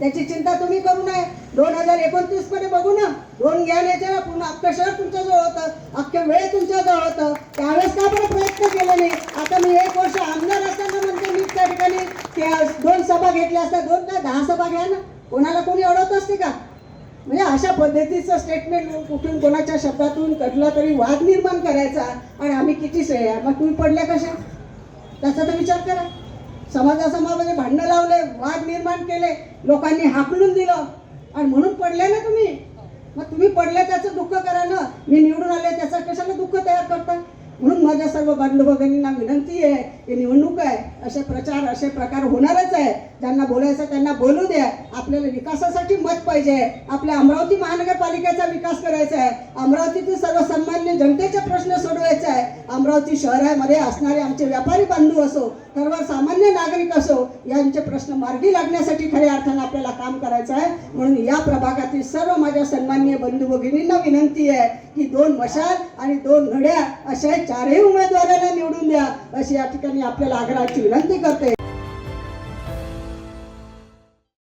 त्याची चिंता तुम्ही करू नये. 2029 मध्ये बघू ना, 2 घ्यायचे पुन्हा अख्खं शहर तुमच्याजवळ होतं, अख्खे वेळ तुमच्याजवळ होतं. त्यावेळेस का बरं प्रयत्न केले नाही? आता मी 1 वर्ष आमदार असताना म्हणते मी त्या ठिकाणी 2 सभा घेतल्या असतात, 2 का 10 सभा घ्या ना, कोणाला कोणी अडवत असते का? म्हणजे अशा पद्धतीचं स्टेटमेंट कुठून कोणाच्या शब्दातून कटलं तरी वाद निर्माण करायचा आणि आम्ही किती श्रेय आहे. मग तुम्ही पडल्या कशा त्याचा तर विचार करा. समाजामध्ये भांडणं लावले, वाद निर्माण केले, लोकांनी हाकलून दिलं आणि म्हणून पडले ना तुम्ही. मग तुम्ही पडले त्याचं दुःख करा ना. मी निवडून आले त्याचा कशाला दुःख तयार करता? म्हणून माझ्या सर्व बंधू भगिनींना विनंती आहे की निवडणूक आहे, असे प्रचार असे प्रकार होणारच आहे. ज्यांना बोलायचं त्यांना बोलू द्या. आपल्याला विकासासाठी मत पाहिजे. आपल्या अमरावती महानगरपालिकेचा विकास करायचा आहे. अमरावतीतील सर्वसामान्य जनतेचे प्रश्न सोडवायचे आहे. अमरावती शहरामध्ये असणारे आमचे व्यापारी बांधव असो, सर्वसामान्य नागरिक असो, यांचे प्रश्न मार्गी लागण्यासाठी खऱ्या अर्थानं आपल्याला काम करायचं आहे. म्हणून या प्रभागातील सर्व माझ्या सन्माननीय बंधू भगिनींना विनंती आहे की 2 मशाल आणि 2 घड्या अशा 4ही उमेदवारांना निवडून द्या, अशी या ठिकाणी आपल्याला आग्रहाची विनंती करते.